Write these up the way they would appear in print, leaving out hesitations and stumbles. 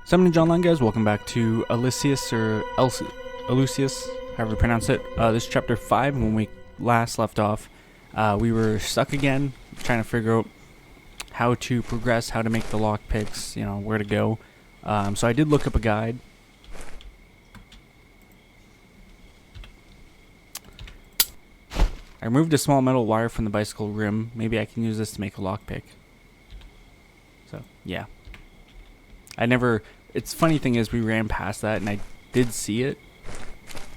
Summoning John Line, guys. Welcome back to Eleusis, or Eleusis, however you pronounce it. This is chapter 5. When we last left off, we were stuck again, trying to figure out how to progress, how to make the lockpicks, where to go. So I did look up a guide. I removed a small metal wire from the bicycle rim. Maybe I can use this to make a lockpick. So, yeah. It's funny thing is we ran past that and I did see it,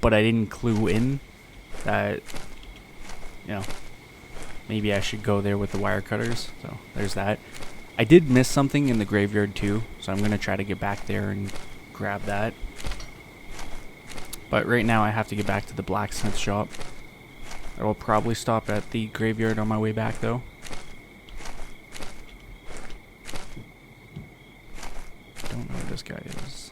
but I didn't clue in that, maybe I should go there with the wire cutters. So there's that. I did miss something in the graveyard too, so I'm going to try to get back there and grab that. But right now I have to get back to the blacksmith shop. I will probably stop at the graveyard on my way back though. Don't know who this guy is.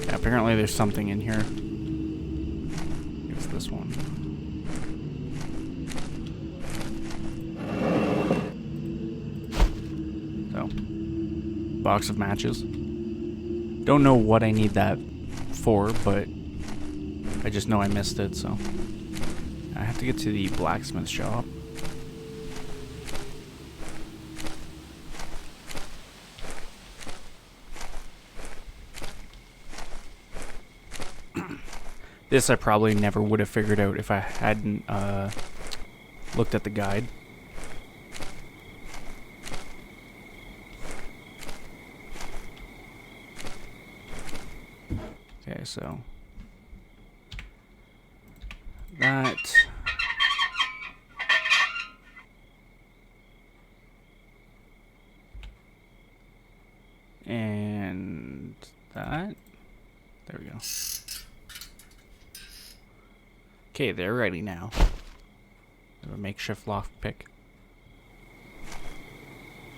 Yeah, apparently there's something in here. It's this one. Box of matches. Don't know what I need that for, but I just know I missed it, so I have to get to the blacksmith shop. This I probably never would have figured out if I hadn't looked at the guide. Okay, so that and that. There we go. Okay, they're ready now. A makeshift lock pick.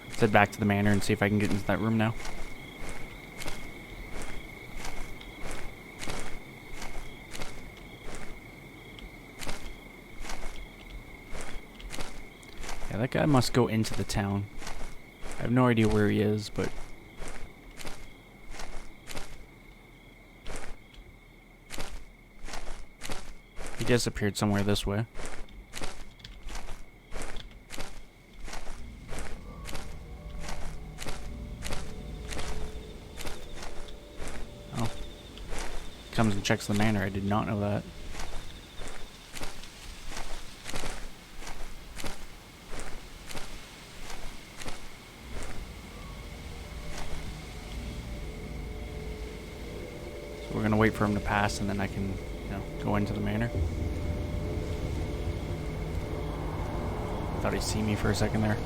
Let's head back to the manor and see if I can get into that room now. Yeah, that guy must go into the town. I have no idea where he is, but he disappeared somewhere this way. Oh. Comes and checks the manor. I did not know that. So we're gonna wait for him to pass and then I can go into the manor. Thought he'd see me for a second there.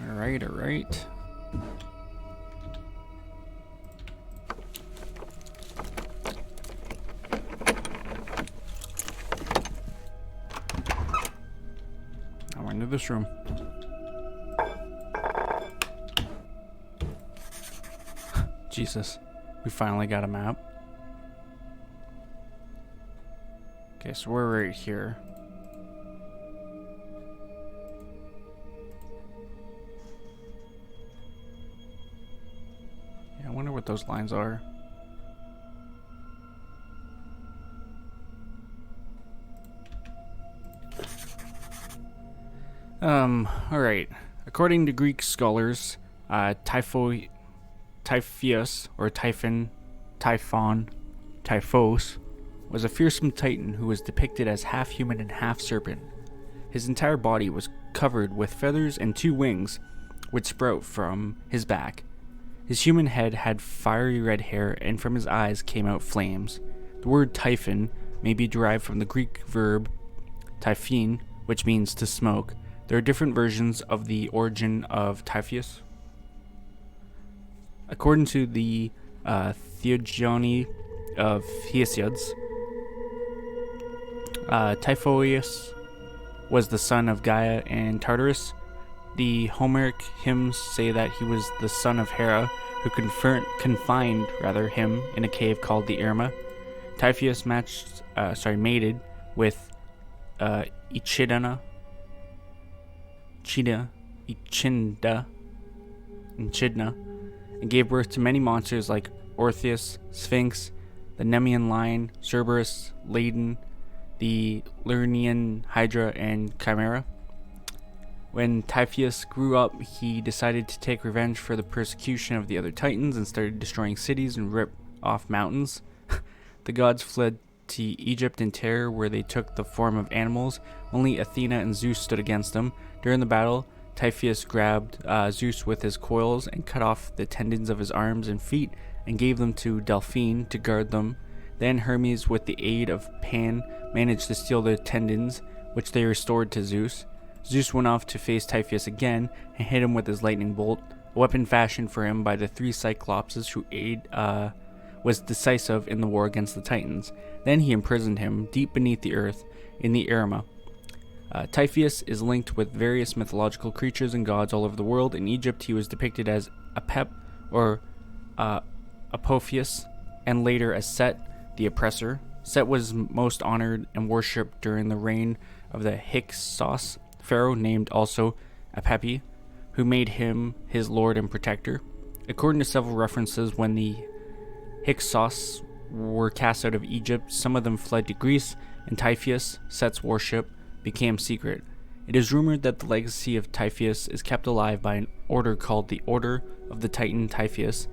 Alright. Into this room. Jesus, we finally got a map. Okay, so we're right here. Yeah, I wonder what those lines are. Alright. According to Greek scholars, Typhos, or Typhos, was a fearsome titan who was depicted as half human and half serpent. His entire body was covered with feathers and 2 wings, which sprout from his back. His human head had fiery red hair, and from his eyes came out flames. The word typhon may be derived from the Greek verb typhein, which means to smoke. There are different versions of the origin of Typhus. According to the Theogony of Hesiod's, Typhoeus was the son of Gaia and Tartarus. The Homeric hymns say that he was the son of Hera, who confined him in a cave called the Irma. Typhoeus mated with Echidna, and gave birth to many monsters like Orpheus, Sphinx, the Nemean Lion, Cerberus, Ladon, the Lernaean Hydra, and Chimera. When Typhoeus grew up, he decided to take revenge for the persecution of the other Titans and started destroying cities and ripped off mountains. The gods fled to Egypt in terror, where they took the form of animals. Only Athena and Zeus stood against them. During the battle, Typhoeus grabbed Zeus with his coils and cut off the tendons of his arms and feet and gave them to Delphine to guard them. Then Hermes, with the aid of Pan, managed to steal the tendons, which they restored to Zeus. Zeus went off to face Typhoeus again and hit him with his lightning bolt, a weapon fashioned for him by the three Cyclopses who was decisive in the war against the Titans. Then he imprisoned him deep beneath the earth in the Irma. Typhoeus is linked with various mythological creatures and gods all over the world. In Egypt, he was depicted as Apep or Apophis, and later as Set, the oppressor. Set was most honored and worshipped during the reign of the Hyksos pharaoh, named also Apepi, who made him his lord and protector. According to several references, when the Hyksos were cast out of Egypt, some of them fled to Greece, and Typhoeus, Set's worship, became secret. It is rumored that the legacy of Typhoeus is kept alive by an order called the Order of the Titan Typhoeus,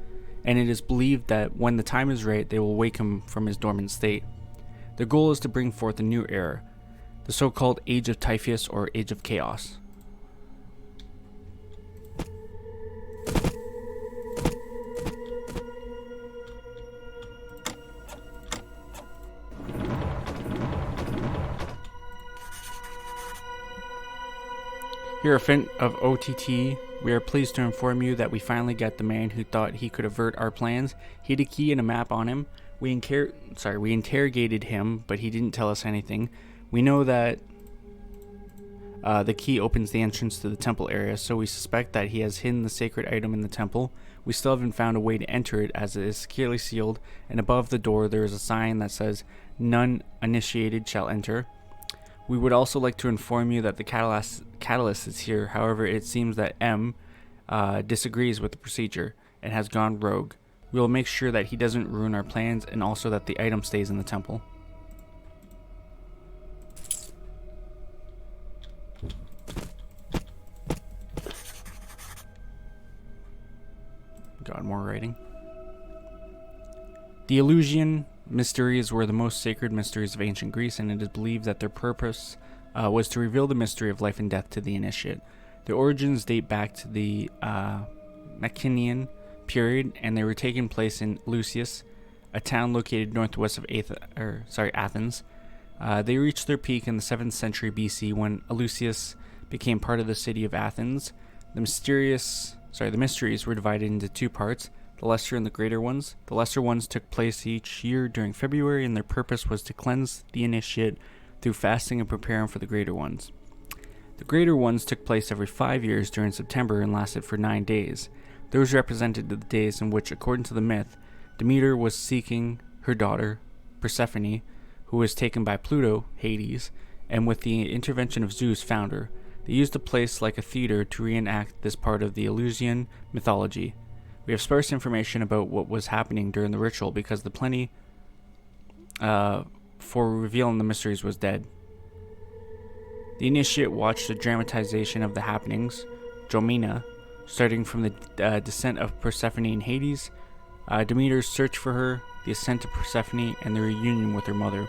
and it is believed that when the time is right, they will wake him from his dormant state. Their goal is to bring forth a new era, the so-called Age of Typhoeus or Age of Chaos. Here at Fint of OTT, we are pleased to inform you that we finally got the man who thought he could avert our plans. He had a key and a map on him. We interrogated him, but he didn't tell us anything. We know that the key opens the entrance to the temple area, so we suspect that he has hidden the sacred item in the temple. We still haven't found a way to enter it, as it is securely sealed, and above the door there is a sign that says, "None initiated shall enter." We would also like to inform you that the catalyst is here. However, it seems that M disagrees with the procedure and has gone rogue. We will make sure that he doesn't ruin our plans, and also that the item stays in the temple. God, more writing. The Eleusinian mysteries were the most sacred mysteries of ancient Greece, and it is believed that their purpose was to reveal the mystery of life and death to the initiate. Their origins date back to the Mycenaean period, and they were taking place in Eleusis, a town located northwest of Athens. They reached their peak in the 7th century BC when Eleusis became part of the city of Athens. The mysteries were divided into two parts, the lesser and the greater ones. The lesser ones took place each year during February, and their purpose was to cleanse the initiate through fasting and preparing for the greater ones. The greater ones took place every 5 years during September and lasted for 9 days. Those represented the days in which, according to the myth, Demeter was seeking her daughter, Persephone, who was taken by Pluto, Hades, and with the intervention of Zeus found her. They used a place like a theater to reenact this part of the Eleusinian mythology. We have sparse information about what was happening during the ritual because the plenty for revealing the mysteries was dead. The initiate watched a dramatization of the happenings, Dromina, starting from the descent of Persephone in Hades, Demeter's search for her, the ascent of Persephone, and the reunion with her mother.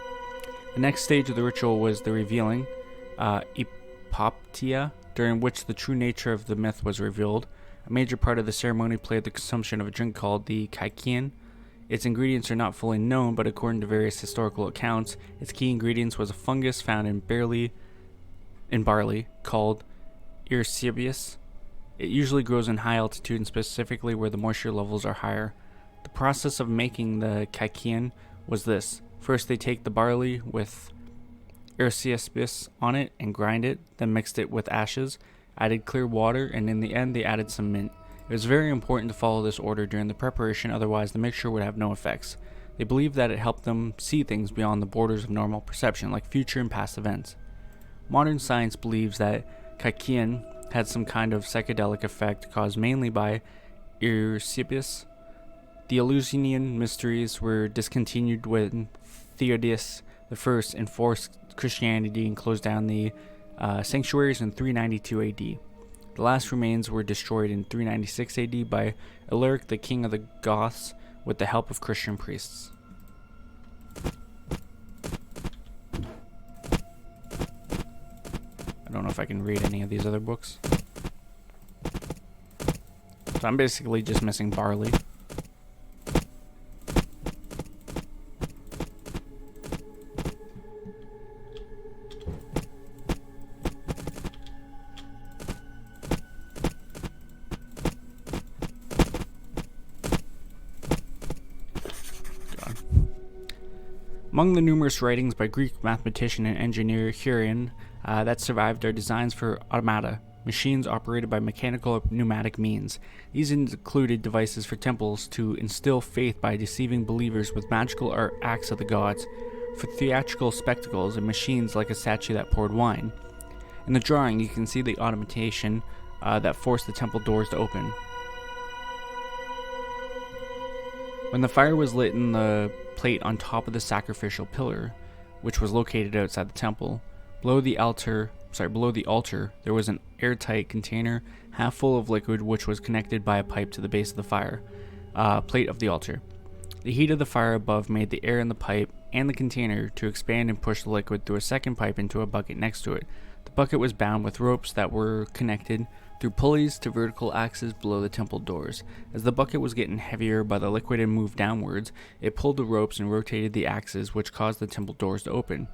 The next stage of the ritual was the revealing, Epoptia, during which the true nature of the myth was revealed. A major part of the ceremony played the consumption of a drink called the Kaikian. Its ingredients are not fully known, but according to various historical accounts, its key ingredients was a fungus found in barley called Eusebius. It usually grows in high altitude and specifically where the moisture levels are higher. The process of making the kaikian was this. First, they take the barley with Eleusis on it and grind it, then mixed it with ashes, added clear water, and in the end they added some mint. It was very important to follow this order during the preparation, otherwise the mixture would have no effects. They believed that it helped them see things beyond the borders of normal perception, like future and past events. Modern science believes that kaikian had some kind of psychedelic effect caused mainly by Eleusis. The Eleusinian mysteries were discontinued when Theodosius I enforced Christianity and closed down the sanctuaries in 392 AD. The last remains were destroyed in 396 AD by Alaric, the king of the Goths, with the help of Christian priests. I don't know if I can read any of these other books. So I'm basically just missing barley. Among the numerous writings by Greek mathematician and engineer Hieron that survived are designs for automata, machines operated by mechanical or pneumatic means. These included devices for temples to instill faith by deceiving believers with magical art acts of the gods, for theatrical spectacles, and machines like a statue that poured wine. In the drawing, you can see the automation that forced the temple doors to open. When the fire was lit in the plate on top of the sacrificial pillar, which was located outside the temple, below the altar, there was an airtight container half full of liquid which was connected by a pipe to the base of the fire plate of the altar. The heat of the fire above made the air in the pipe and the container to expand and push the liquid through a second pipe into a bucket next to it. The bucket was bound with ropes that were connected through pulleys to vertical axes below the temple doors. As the bucket was getting heavier by the liquid and moved downwards, it pulled the ropes and rotated the axes, which caused the temple doors to open.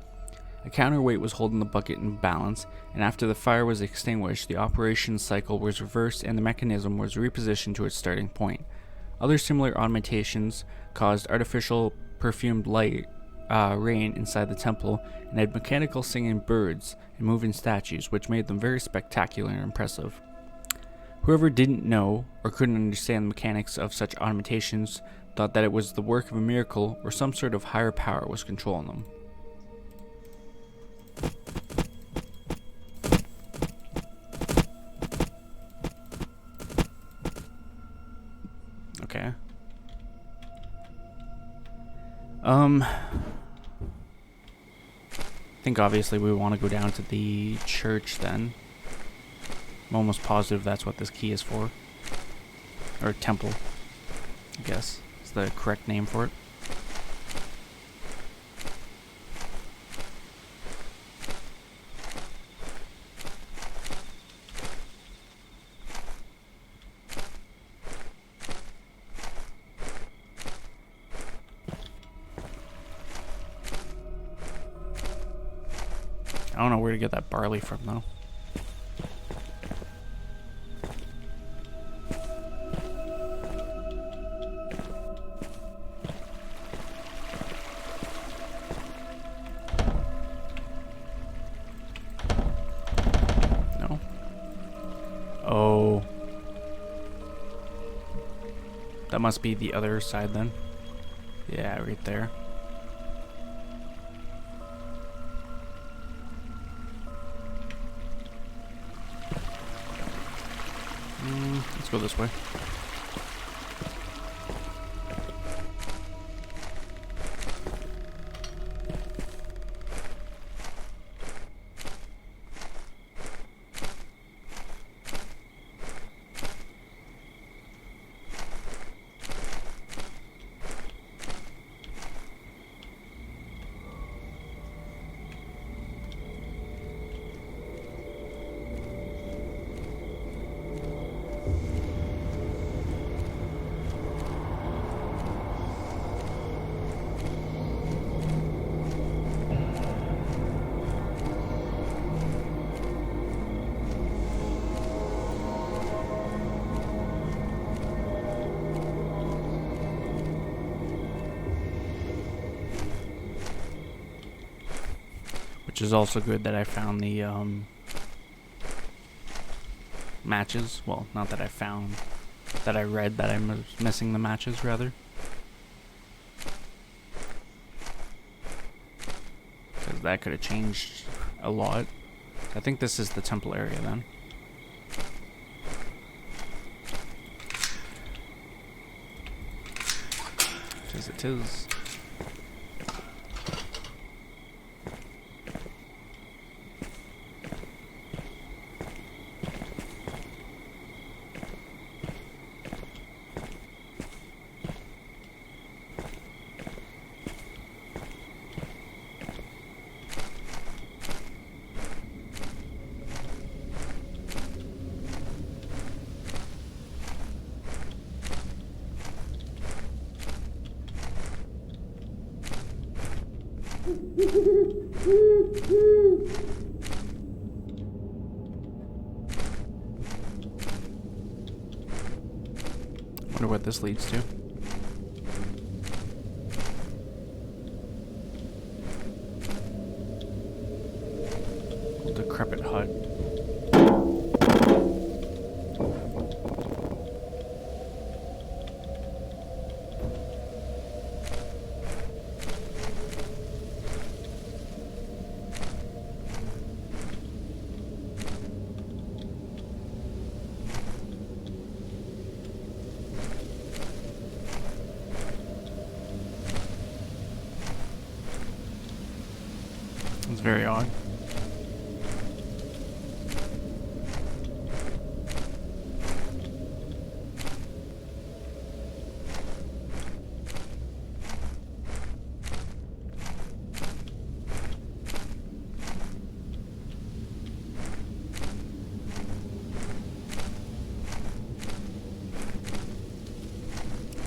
A counterweight was holding the bucket in balance, and after the fire was extinguished, the operation cycle was reversed and the mechanism was repositioned to its starting point. Other similar automations caused artificial perfumed light rain inside the temple and had mechanical singing birds and moving statues, which made them very spectacular and impressive. Whoever didn't know or couldn't understand the mechanics of such automations thought that it was the work of a miracle or some sort of higher power was controlling them. Okay. I think obviously we want to go down to the church then. I'm almost positive that's what this key is for. Or temple, I guess is the correct name for it. I don't know where to get that barley from though. No. Oh. That must be the other side then. Yeah, right there. Let's go this way. Which is also good that I found the matches. Well, not that I found, that I read that I was missing the matches, rather. Because that could have changed a lot. I think this is the temple area then. It is. Wonder what this leads to. Old decrepit hut. It's very odd.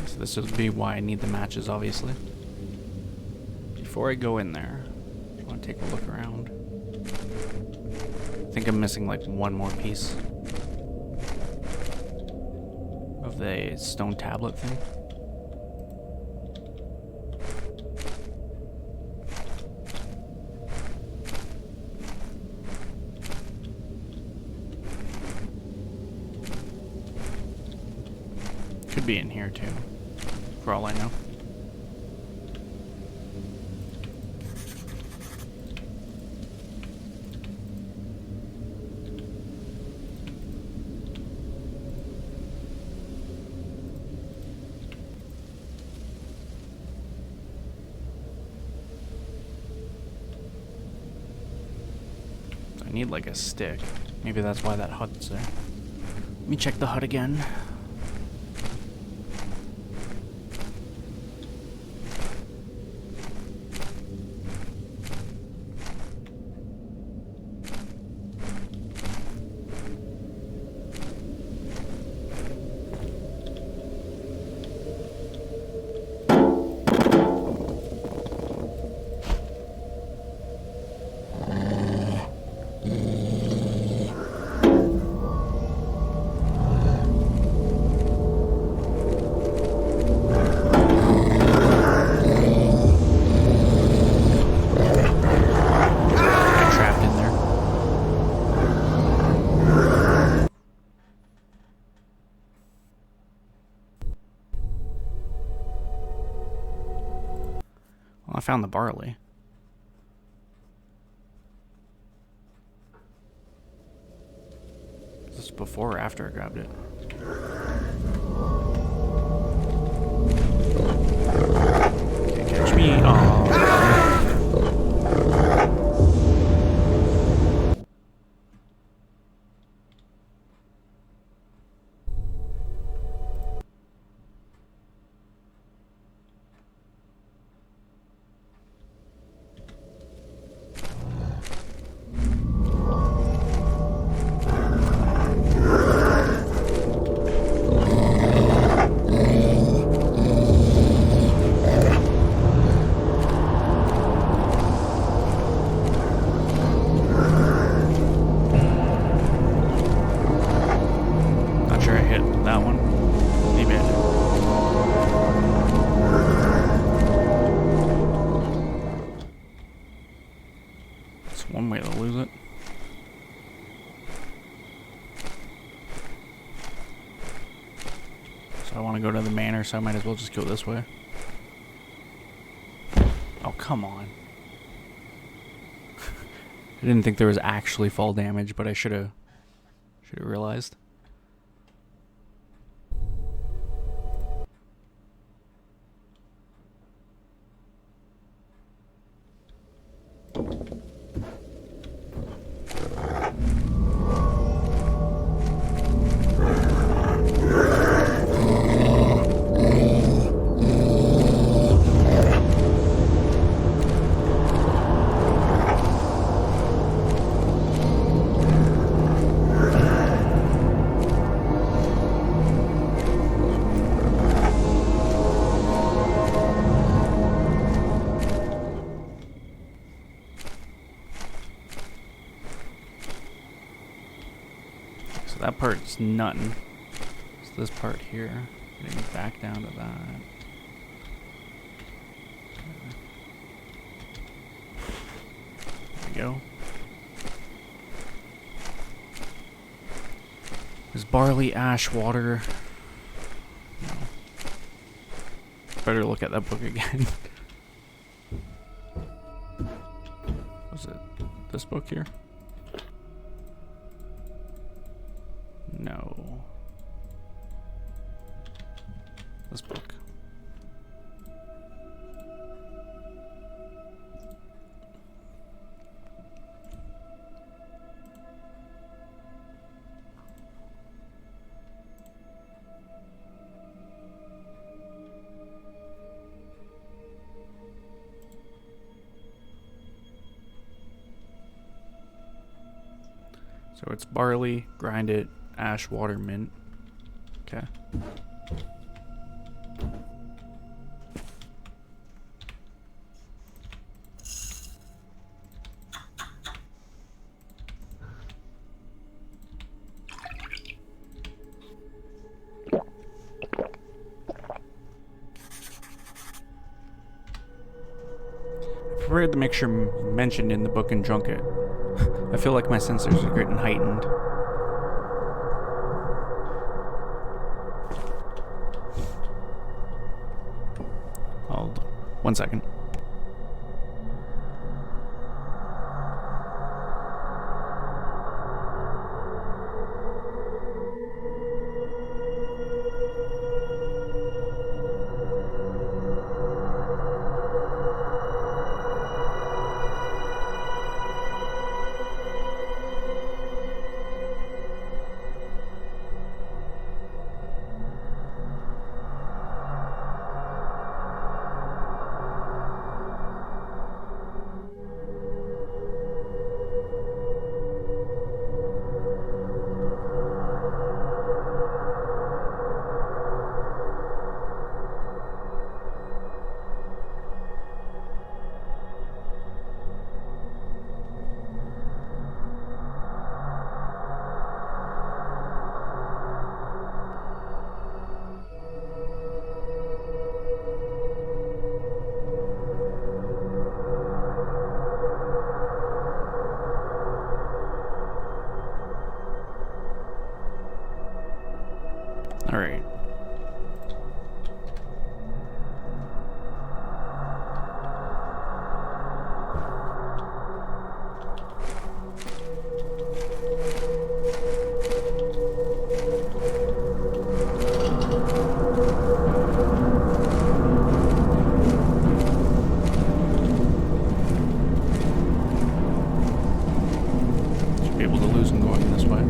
So this would be why I need the matches, obviously. Before I go in there, I want to take a look around. I think I'm missing like one more piece of the stone tablet thing. Could be in here too, for all I know. I need like a stick. Maybe that's why that hut's there. Let me check the hut again. Well, I found the barley. Is this before or after I grabbed it? Can't catch me. Oh. That's one way to lose it. So I want to go to the manor, so I might as well just go this way. Oh, come on. I didn't think there was actually fall damage, but I should have realized. That part's nothing. It's this part here. Getting back down to that. There we go. There's barley, ash, water. No. Better look at that book again. Was it this book here? No. This book. So it's barley, grind it, ash, water, mint. Okay. I prepared the mixture mentioned in the book and drunk it. I feel like my sensors are getting heightened. Hold on. 1 second. All right. Should be able to lose them going this way.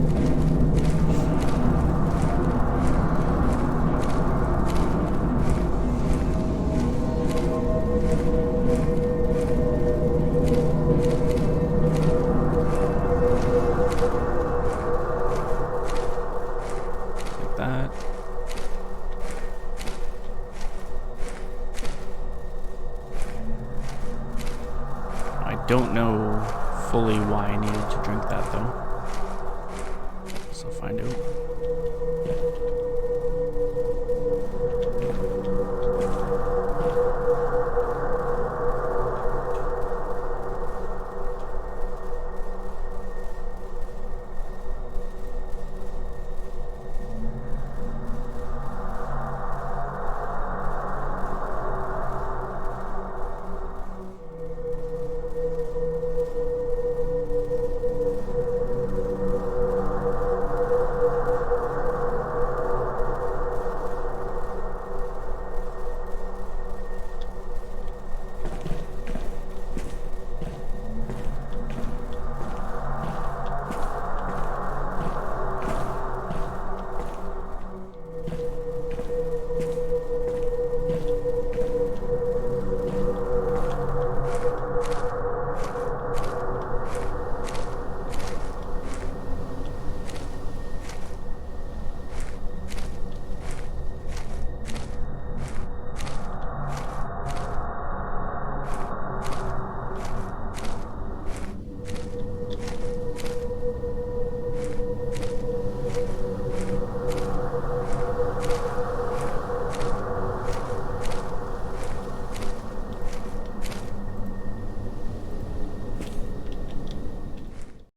Don't know fully why I needed to drink that though, so I'll find out.